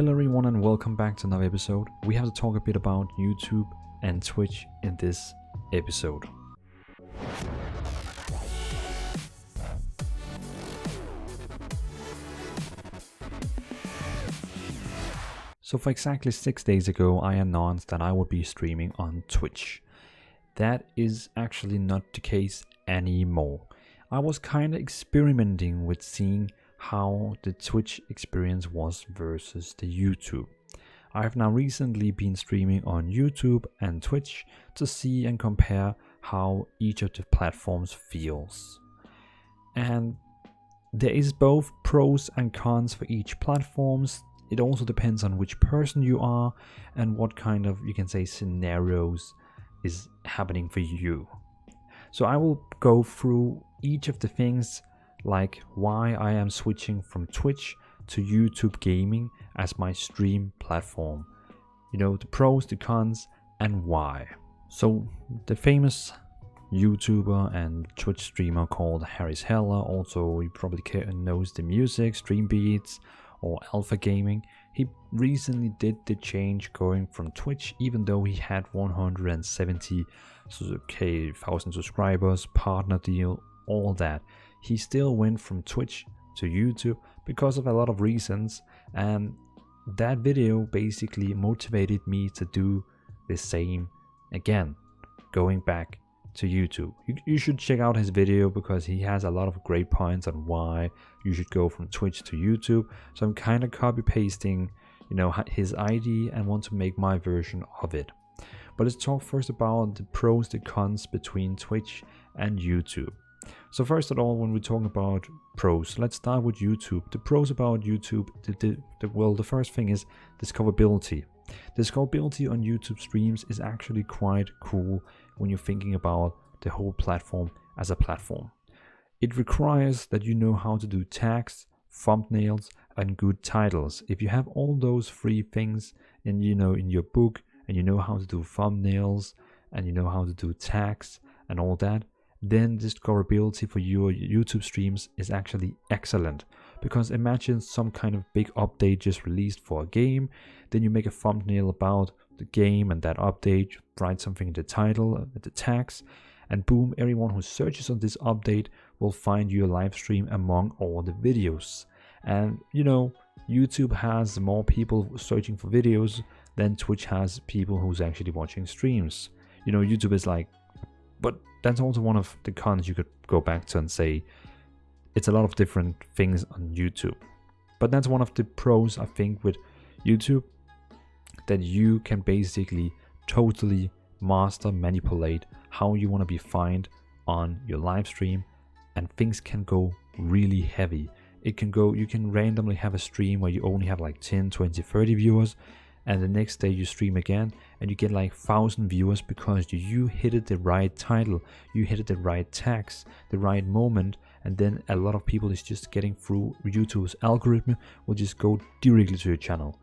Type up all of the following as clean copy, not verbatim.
Hello everyone and welcome back to another episode. We have to talk a bit about YouTube and Twitch in this episode. So for exactly 6 days ago, I announced that I would be streaming on Twitch. That is actually not the case anymore. I was kind of experimenting with seeing how the Twitch experience was versus the YouTube. I have now recently been streaming on YouTube and Twitch to see and compare how each of the platforms feels. And there is both pros and cons for each platforms. It also depends on which person you are and what kind of, you can say, scenarios is happening for you. So I will go through each of the things, like why I am switching from Twitch to YouTube gaming as my stream platform. You know, the pros, the cons, and why. So the famous YouTuber and Twitch streamer called Harris Heller, also you probably knows the music, Stream Beats or Alpha Gaming. He recently did the change going from Twitch, even though he had 170,000 subscribers, partner deal, all that. He still went from Twitch to YouTube because of a lot of reasons, and that video basically motivated me to do the same again, going back to YouTube. You should check out his video because he has a lot of great points on why you should go from Twitch to YouTube. So I'm kind of copy pasting, you know, his idea and want to make my version of it. But let's talk first about the pros, the cons between Twitch and YouTube. So first of all, when we're talking about pros, let's start with YouTube. The pros about YouTube, the first thing is discoverability. Discoverability on YouTube streams is actually quite cool when you're thinking about the whole platform as a platform. It requires that you know how to do tags, thumbnails, and good titles. If you have all those three things in your book, and you know how to do thumbnails, and you know how to do tags and all that, then discoverability for your YouTube streams is actually excellent. Because imagine some kind of big update just released for a game, then you make a thumbnail about the game and that update, write something in the title, the tags, and boom, everyone who searches on this update will find your live stream among all the videos. And you know, YouTube has more people searching for videos than Twitch has people who's actually watching streams. You know, YouTube is like, but that's also one of the cons you could go back to and say it's a lot of different things on YouTube. But that's one of the pros, I think, with YouTube, that you can basically totally master, manipulate how you want to be found on your live stream, and things can go really heavy. It can go, you can randomly have a stream where you only have like 10, 20, 30 viewers, and the next day you stream again and you get like 1,000 viewers because you hit it the right title, you hit it the right tags, the right moment, and then a lot of people is just getting through YouTube's algorithm will just go directly to your channel.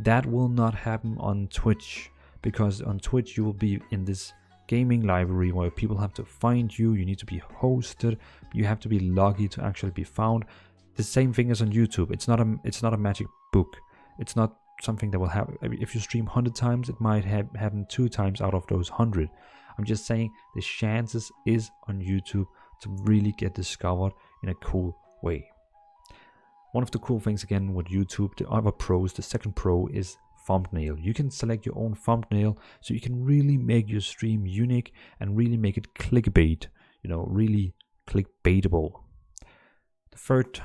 That will not happen on Twitch, because on Twitch you will be in this gaming library where people have to find you, you need to be hosted, you have to be lucky to actually be found. The same thing as on YouTube. It's not a magic book. It's not something that will happen. If you stream 100 times, it might happen 2 times out of those 100. I'm just saying the chances is on YouTube to really get discovered in a cool way. One of the cool things again with YouTube, the other pros, the second pro is thumbnail. You can select your own thumbnail, so you can really make your stream unique and really make it clickbait, you know, really clickbaitable. The third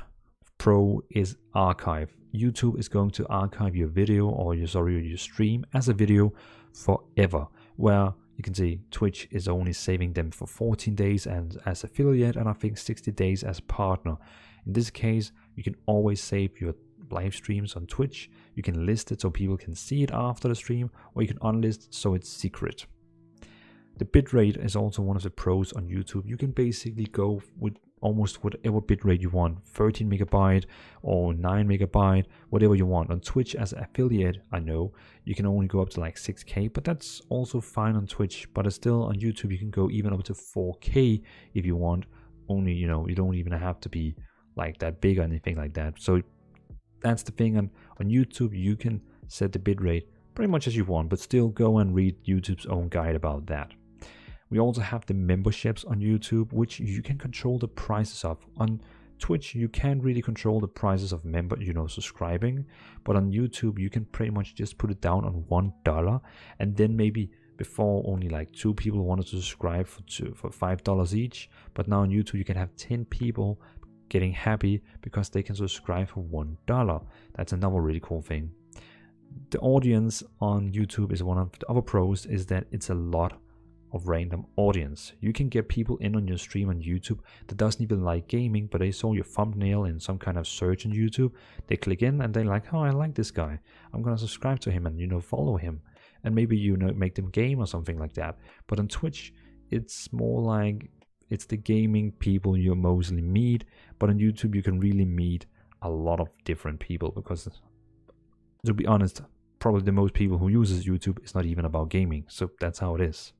pro is archive. YouTube is going to archive your video or your stream as a video forever, where you can see Twitch is only saving them for 14 days and as affiliate, and I think 60 days as partner. In this case, you can always save your live streams on Twitch. You can list it so people can see it after the stream, or you can unlist it so it's secret. The bitrate is also one of the pros on YouTube. You can basically go with almost whatever bitrate you want, 13 megabyte or 9 megabyte, whatever you want. On Twitch as an affiliate, I know you can only go up to like 6K, but that's also fine on Twitch. But still on YouTube, you can go even up to 4K if you want. Only, you know, you don't even have to be like that big or anything like that. So that's the thing. On YouTube, you can set the bitrate pretty much as you want, but still go and read YouTube's own guide about that. We also have the memberships on YouTube, which you can control the prices of. On Twitch, you can't really control the prices of subscribing, but on YouTube, you can pretty much just put it down on $1, and then maybe before only like 2 people wanted to subscribe for $5 each, but now on YouTube you can have 10 people getting happy because they can subscribe for $1. That's another really cool thing. The audience on YouTube is one of the other pros, is that it's a lot of random audience. You can get people in on your stream on YouTube that doesn't even like gaming, but they saw your thumbnail in some kind of search on YouTube. They click in and they're like, oh, I like this guy, I'm gonna subscribe to him and follow him, and maybe make them game or something like that. But on Twitch, it's more like it's the gaming people you mostly meet, but on YouTube you can really meet a lot of different people, because to be honest, probably the most people who uses YouTube is not even about gaming, so that's how it is.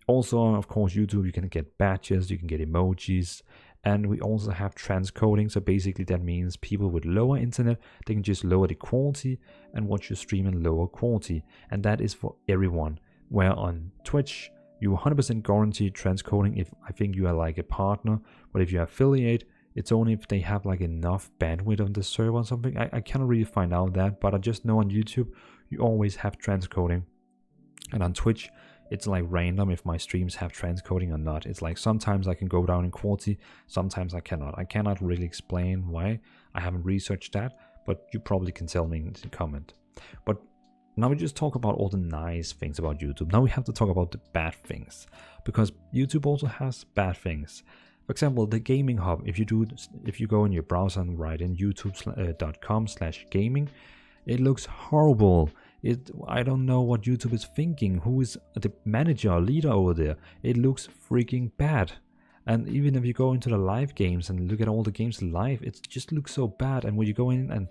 Also, of course, YouTube, you can get badges, you can get emojis, and we also have transcoding. So basically that means people with lower internet, they can just lower the quality and watch your stream in lower quality, and that is for everyone. Where on Twitch, you 100% guarantee transcoding if I think you are like a partner, but if you affiliate, it's only if they have like enough bandwidth on the server or something. I cannot really find out that, but I just know on YouTube, you always have transcoding. And on Twitch, it's like random if my streams have transcoding or not. It's like sometimes I can go down in quality, sometimes I cannot. I cannot really explain why. I haven't researched that, but you probably can tell me in the comment. But now we just talk about all the nice things about YouTube. Now we have to talk about the bad things, because YouTube also has bad things. For example, the gaming hub. If you go in your browser and write in youtube.com/gaming, it looks horrible. I don't know what YouTube is thinking. Who is the manager or leader over there? It looks freaking bad. And even if you go into the live games and look at all the games live, it just looks so bad. And when you go in and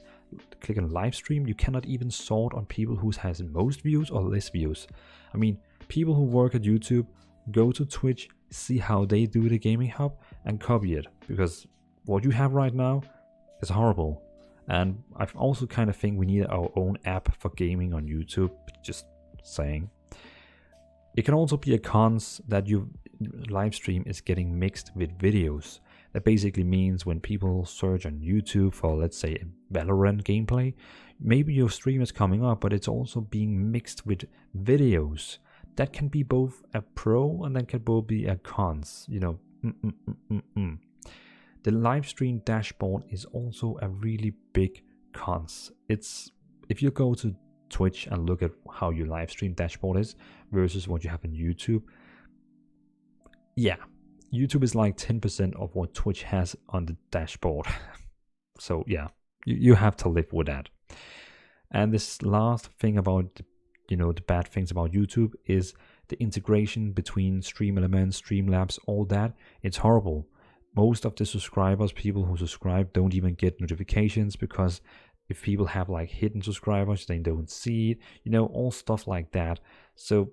click on live stream, you cannot even sort on people who has most views or less views. I mean, people who work at YouTube, go to Twitch, see how they do the gaming hub and copy it, because what you have right now is horrible. And I also kind of think we need our own app for gaming on YouTube, just saying. It can also be a cons that your live stream is getting mixed with videos. That basically means when people search on YouTube for, let's say, a Valorant gameplay, maybe your stream is coming up, but it's also being mixed with videos. That can be both a pro and that can both be a cons, The live stream dashboard is also a really big cons. If you go to Twitch and look at how your live stream dashboard is versus what you have on YouTube, yeah, YouTube is like 10% of what Twitch has on the dashboard. So yeah, you have to live with that. And this last thing about the bad things about YouTube is the integration between Stream Elements, Streamlabs, all that. It's horrible. Most of the people who subscribe don't even get notifications, because if people have like hidden subscribers, they don't see it, all stuff like that. So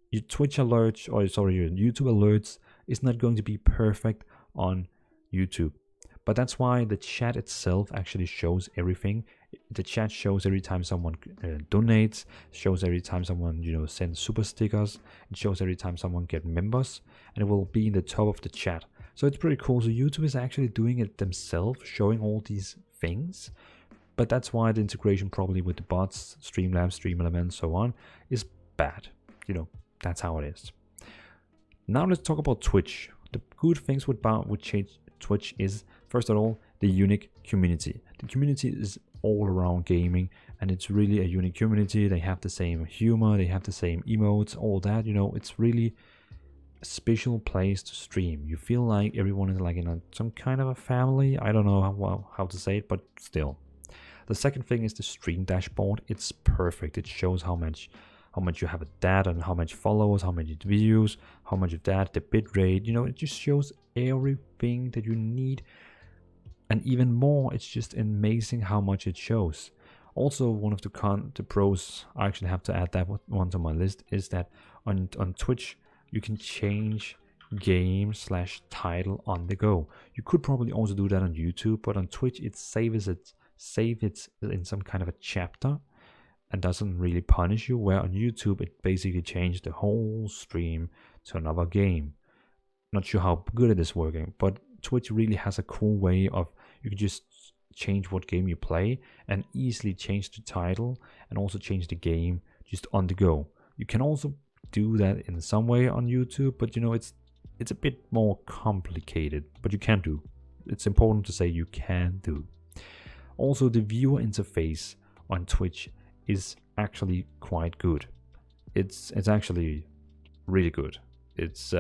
your Twitch alerts, your YouTube alerts is not going to be perfect on YouTube. But that's why the chat itself actually shows everything. The chat shows every time someone donates, shows every time someone sends super stickers, it shows every time someone gets members, and it will be in the top of the chat. So it's pretty cool. So YouTube is actually doing it themselves, showing all these things. But that's why the integration probably with the bots, Streamlabs, Stream Elements, so on, is bad. That's how it is. Now let's talk about Twitch. The good things with Twitch is, first of all, the unique community. The community is all around gaming, and it's really a unique community. They have the same humor, they have the same emotes, all that. It's really a special place to stream. You feel like everyone is like in some kind of a family. I don't know how to say it, but still. The second thing is the stream dashboard. It's perfect. It shows how much you have of that, and how much followers, how many views, how much of that, the bitrate. It just shows everything that you need, and even more. It's just amazing how much it shows. Also, one of the pros, I actually have to add that one to my list, is that on Twitch you can change game/title on the go. You could probably also do that on YouTube, but on Twitch it saves it save it in some kind of a chapter and doesn't really punish you, where on YouTube it basically changed the whole stream to another game. Not sure how good it is working, but Twitch really has a cool way of, you can just change what game you play and easily change the title and also change the game just on the go. You can also do that in some way on YouTube, but you know, it's a bit more complicated, but you can do. It's important to say you can do. Also, the viewer interface on Twitch is actually quite good. It's actually really good. It's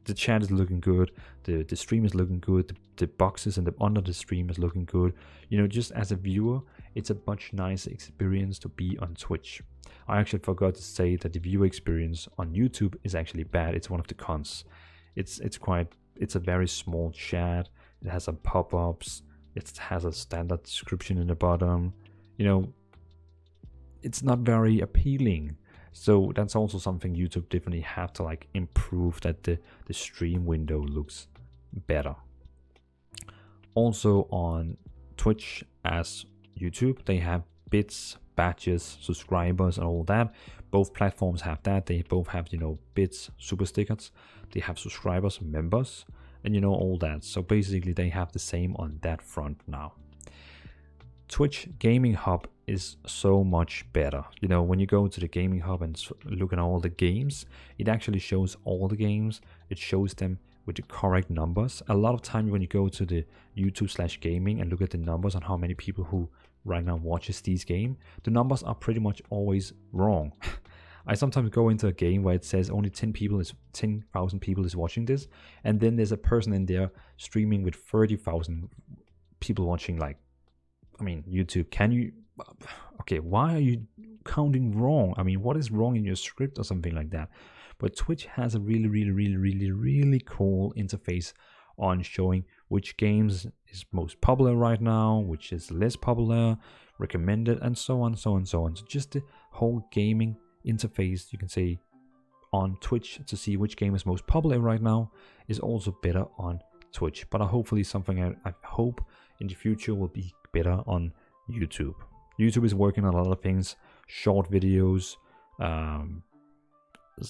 the chat is looking good, the stream is looking good, the boxes and under the stream is looking good. You know, just as a viewer, it's a much nicer experience to be on Twitch. I actually forgot to say that the viewer experience on YouTube is actually bad. It's one of the cons. It's a very small chat. It has some pop-ups. It has a standard description in the bottom. You know, it's not very appealing. So that's also something YouTube definitely have to like improve, that the stream window looks better. Also on Twitch as YouTube, they have bits, badges, subscribers and all that. Both platforms have that. They both have, you know, bits, super stickers. They have subscribers, members, and you know, all that. So basically they have the same on that front now. Twitch Gaming Hub is so much better. You know, when you go to the Gaming Hub and look at all the games, it actually shows all the games. It shows them with the correct numbers. A lot of time when you go to the YouTube/gaming and look at the numbers on how many people who right now watches these games, the numbers are pretty much always wrong. I sometimes go into a game where it says only 10,000 people is watching this, and then there's a person in there streaming with 30,000 people watching. Like, I mean, YouTube, can you, okay, why are you counting wrong? I mean, what is wrong in your script or something like that? But Twitch has a really cool interface on showing which games is most popular right now, which is less popular, recommended, and so on. So just the whole gaming interface, you can say, on Twitch to see which game is most popular right now is also better on Twitch. But hopefully something I hope in the future will be better on YouTube. YouTube is working on a lot of things, short videos,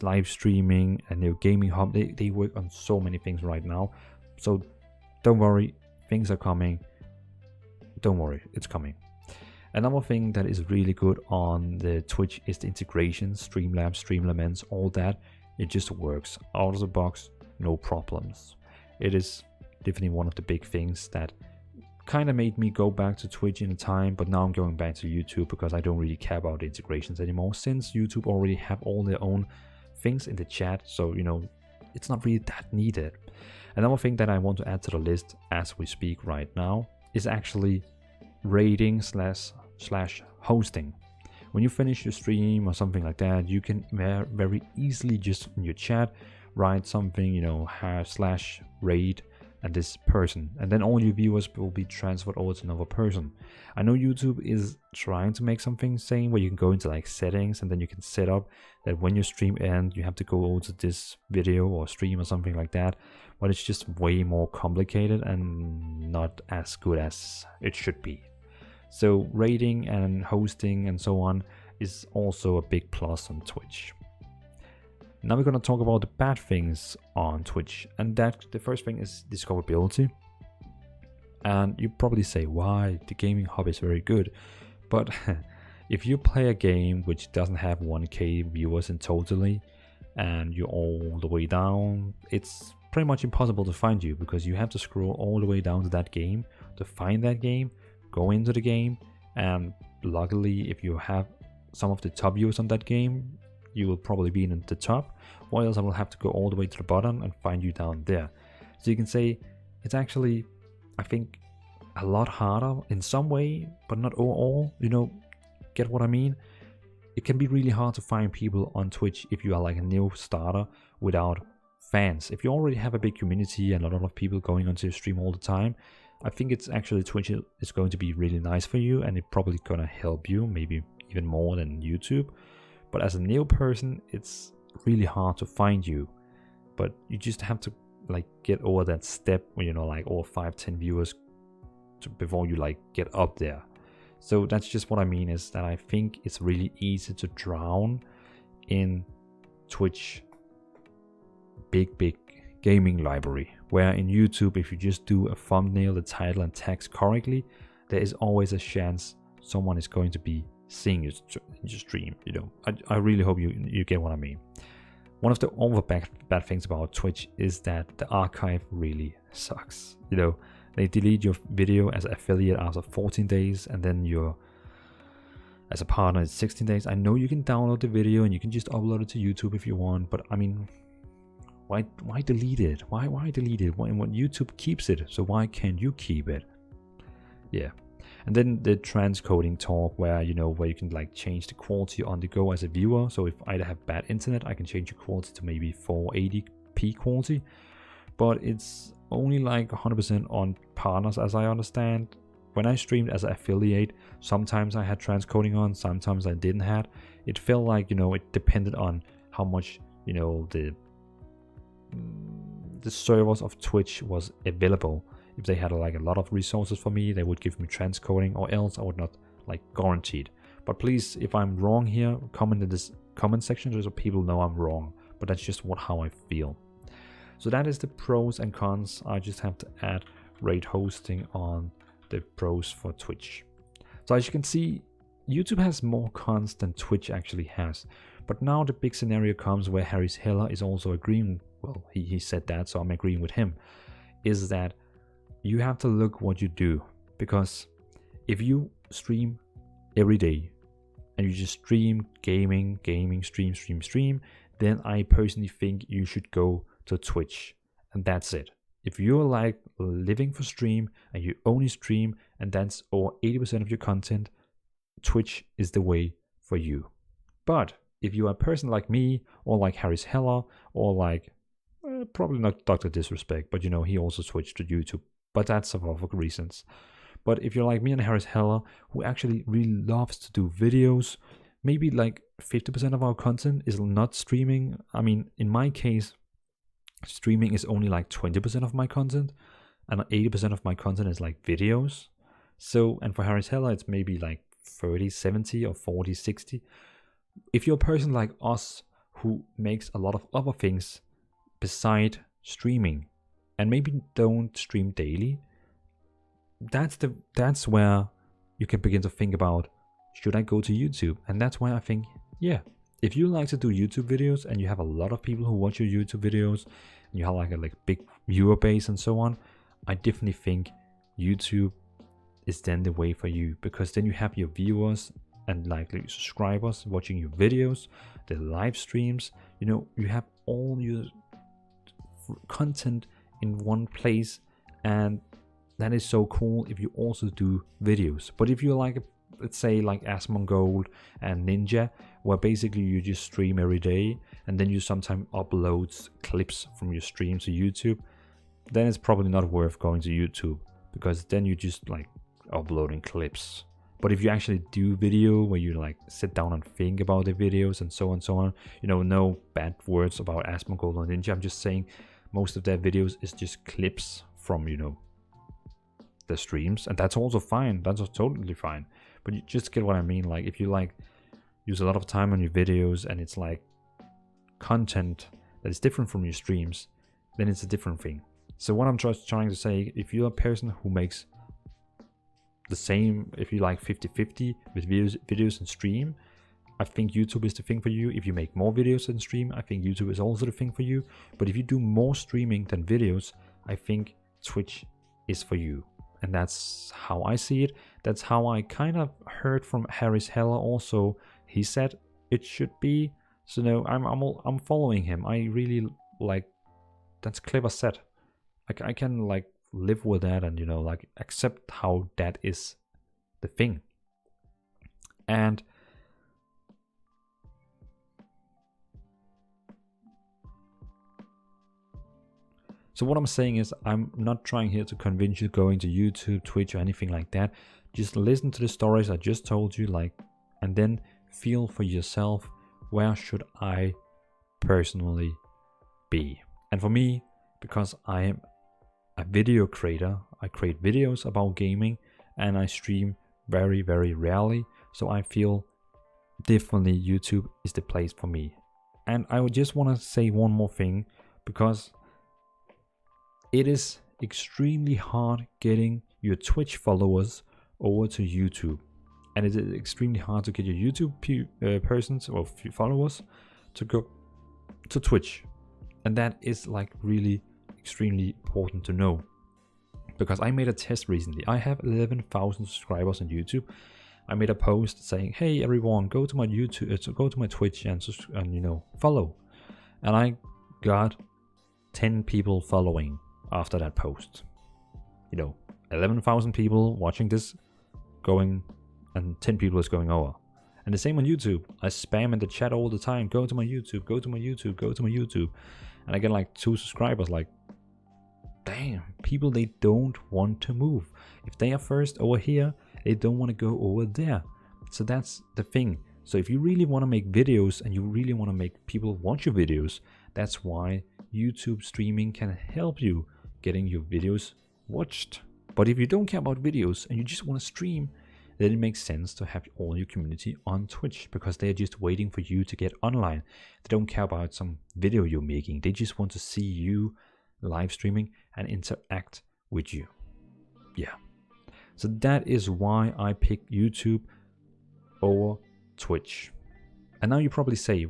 live streaming, and their gaming hub. They work on so many things right now. So don't worry, things are coming. Don't worry, it's coming. Another thing that is really good on the Twitch is the integration, Streamlabs, Streamlaments, all that. It just works out of the box, no problems. It is definitely one of the big things that kind of made me go back to Twitch in a time, but now I'm going back to YouTube because I don't really care about the integrations anymore, since YouTube already have all their own things in the chat. So, you know, it's not really that needed. Another thing that I want to add to the list as we speak right now is actually rating slash hosting. When you finish your stream or something like that, you can very easily just in your chat write something, you know, /rate and this person, and then all your viewers will be transferred over to another person. I know YouTube is trying to make something same where you can go into like settings and then you can set up that when your stream ends you have to go over to this video or stream or something like that, but it's just way more complicated and not as good as it should be. So rating and hosting and so on is also a big plus on Twitch. Now we're going to talk about the bad things on Twitch, and that the first thing is discoverability. And you probably say, why? The gaming hub is very good. But if you play a game which doesn't have 1K viewers in totally, and you're all the way down, it's pretty much impossible to find you, because you have to scroll all the way down to that game to find that game, go into the game, and luckily if you have some of the top viewers on that game, you will probably be in the top, or else I will have to go all the way to the bottom and find you down there. So you can say it's actually, I think, a lot harder in some way, but not all, you know, get what I mean? It can be really hard to find people on Twitch if you are like a new starter without fans. If you already have a big community and a lot of people going onto your stream all the time, I think it's actually Twitch is going to be really nice for you, and it's probably gonna help you maybe even more than YouTube. But as a new person, it's really hard to find you. But you just have to like get over that step when, you know, like all 5-10 viewers before you like get up there. So that's just what I mean, is that I think it's really easy to drown in Twitch big gaming library, where in YouTube, if you just do a thumbnail, the title and text correctly, there is always a chance someone is going to be seeing your stream. You know, I really hope you get what I mean. One of the other bad things about Twitch is that the archive really sucks. You know, they delete your video as an affiliate after 14 days, and then as a partner it's 16 days. I know you can download the video and you can just upload it to YouTube if you want, but I mean, why delete it? Why delete it when YouTube keeps it? So why can't you keep it? Yeah. And then the transcoding talk, where you can like change the quality on the go as a viewer. So if I have bad internet, I can change the quality to maybe 480p quality, but it's only like 100% on partners, as I understand. When I streamed as an affiliate, sometimes I had transcoding on, sometimes I didn't have. It felt like, it depended on how much, the servers of Twitch was available. If they had like a lot of resources for me, they would give me transcoding, or else I would not like guaranteed. But please, if I'm wrong here, comment in this comment section so people know I'm wrong. But that's just how I feel. So that is the pros and cons. I just have to add rate hosting on the pros for Twitch. So as you can see, YouTube has more cons than Twitch actually has. But now the big scenario comes where Harris Heller is also agreeing. Well, he said that, so I'm agreeing with him. Is that you have to look what you do, because if you stream every day and you just stream gaming, stream, then I personally think you should go to Twitch, and that's it. If you're like living for stream and you only stream and that's over 80% of your content, Twitch is the way for you. But if you are a person like me, or like Harris Heller, or like probably not Dr. Disrespect, but he also switched to YouTube, but that's for other reasons. But if you're like me and Harris Heller, who actually really loves to do videos, maybe like 50% of our content is not streaming. I mean, in my case, streaming is only like 20% of my content, and 80% of my content is like videos. So, and for Harris Heller, it's maybe like 30-70 or 40-60. If you're a person like us who makes a lot of other things beside streaming, and maybe don't stream daily, that's where you can begin to think about, should I go to YouTube? And that's why I think, yeah, if you like to do YouTube videos and you have a lot of people who watch your YouTube videos and you have like a big viewer base and so on, I definitely think YouTube is then the way for you, because then you have your viewers and likely subscribers watching your videos, the live streams, you have all your content in one place, and that is so cool if you also do videos. But if you're like, let's say like Asmongold and Ninja, where basically you just stream every day and then you sometimes upload clips from your stream to YouTube, then it's probably not worth going to YouTube, because then you just like uploading clips. But if you actually do video where you like sit down and think about the videos and so on, no bad words about Asmongold and Ninja, I'm just saying most of their videos is just clips from the streams, and that's also fine. That's totally fine. But you just get what I mean. Like if you like use a lot of time on your videos and it's like content that is different from your streams, then it's a different thing. So what I'm just trying to say, if you're a person who makes the same, if you like 50-50 with videos and stream, I think YouTube is the thing for you. If you make more videos than stream, I think YouTube is also the thing for you. But if you do more streaming than videos, I think Twitch is for you. And that's how I see it. That's how I kind of heard from Harris Heller also. He said it should be. So no, I'm following him. I really like, that's clever said. I can like live with that and like accept how that is the thing. And so what I'm saying is, I'm not trying here to convince you going to YouTube, Twitch, or anything like that. Just listen to the stories I just told you, and then feel for yourself, where should I personally be? And for me, because I am a video creator, I create videos about gaming, and I stream very, very rarely. So I feel definitely YouTube is the place for me. And I would just want to say one more thing, because it is extremely hard getting your Twitch followers over to YouTube, and it is extremely hard to get your YouTube persons or followers to go to Twitch. And that is like really extremely important to know, because I made a test recently. I have 11,000 subscribers on YouTube. I made a post saying, hey everyone, go to my YouTube, go to my Twitch and follow. And I got 10 people following after that post. 11,000 people watching this going, and 10 people is going over. And the same on YouTube. I spam in the chat all the time, go to my YouTube, go to my YouTube, go to my YouTube. And I get like 2 subscribers. Like, damn, people, they don't want to move. If they are first over here, they don't want to go over there. So that's the thing. So if you really want to make videos and you really want to make people watch your videos, that's why YouTube streaming can help you getting your videos watched. But if you don't care about videos and you just want to stream, then it makes sense to have all your community on Twitch, because they're just waiting for you to get online. They don't care about some video you're making. They just want to see you live streaming and interact with you. Yeah. So that is why I picked YouTube over Twitch. And now you probably say,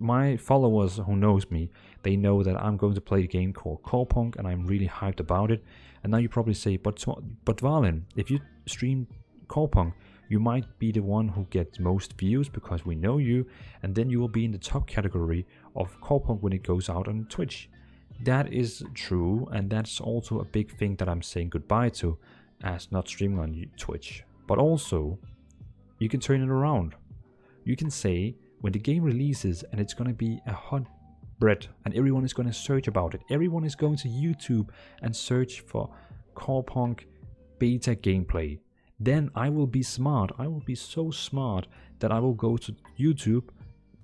my followers who knows me, they know that I'm going to play a game called Corepunk and I'm really hyped about it. And now you probably say, but Valen, if you stream Corepunk, you might be the one who gets most views because we know you, and then you will be in the top category of Corepunk when it goes out on Twitch. That is true, and that's also a big thing that I'm saying goodbye to, as not streaming on Twitch. But also, you can turn it around. You can say, when the game releases and it's going to be a hot bread and everyone is going to search about it, everyone is going to YouTube and search for Corepunk beta gameplay, then I will be smart. I will be so smart that I will go to YouTube,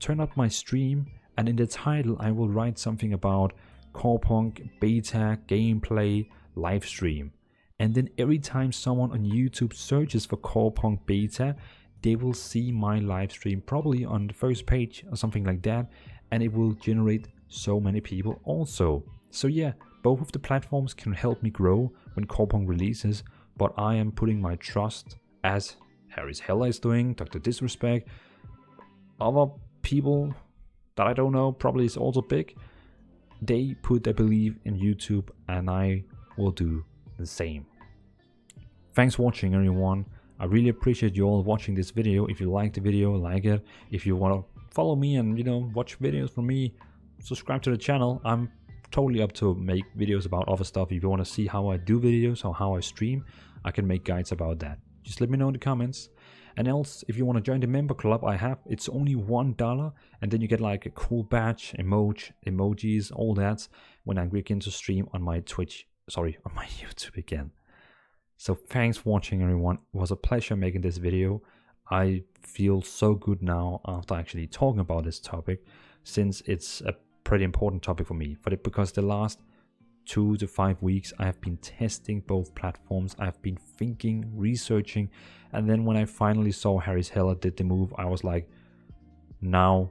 turn up my stream, and in the title I will write something about Corepunk beta gameplay live stream. And then every time someone on YouTube searches for Corepunk beta, they will see my live stream probably on the first page or something like that, and it will generate so many people also. So yeah, both of the platforms can help me grow when Corepunk releases, but I am putting my trust, as Harry's Hella is doing, Dr. Disrespect, other people that I don't know, probably is also big. They put their belief in YouTube, and I will do the same. Thanks for watching, everyone. I really appreciate you all watching this video. If you like the video, like it. If you want to follow me and watch videos from me, subscribe to the channel. I'm totally up to make videos about other stuff. If you want to see how I do videos or how I stream, I can make guides about that. Just let me know in the comments. And else, if you want to join the member club I have, it's only $1, and then you get like a cool badge, emojis, all that when I begin to stream on my on my YouTube again. So thanks for watching, everyone. It was a pleasure making this video. I feel so good now after actually talking about this topic, since it's a pretty important topic for me. Because the last 2 to 5 weeks I have been testing both platforms. I've been thinking, researching, and then when I finally saw Harry's Hella did the move, I was like, now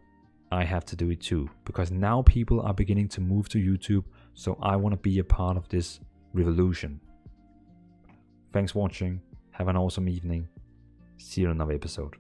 I have to do it too. Because now people are beginning to move to YouTube, so I want to be a part of this revolution. Thanks for watching. Have an awesome evening. See you in another episode.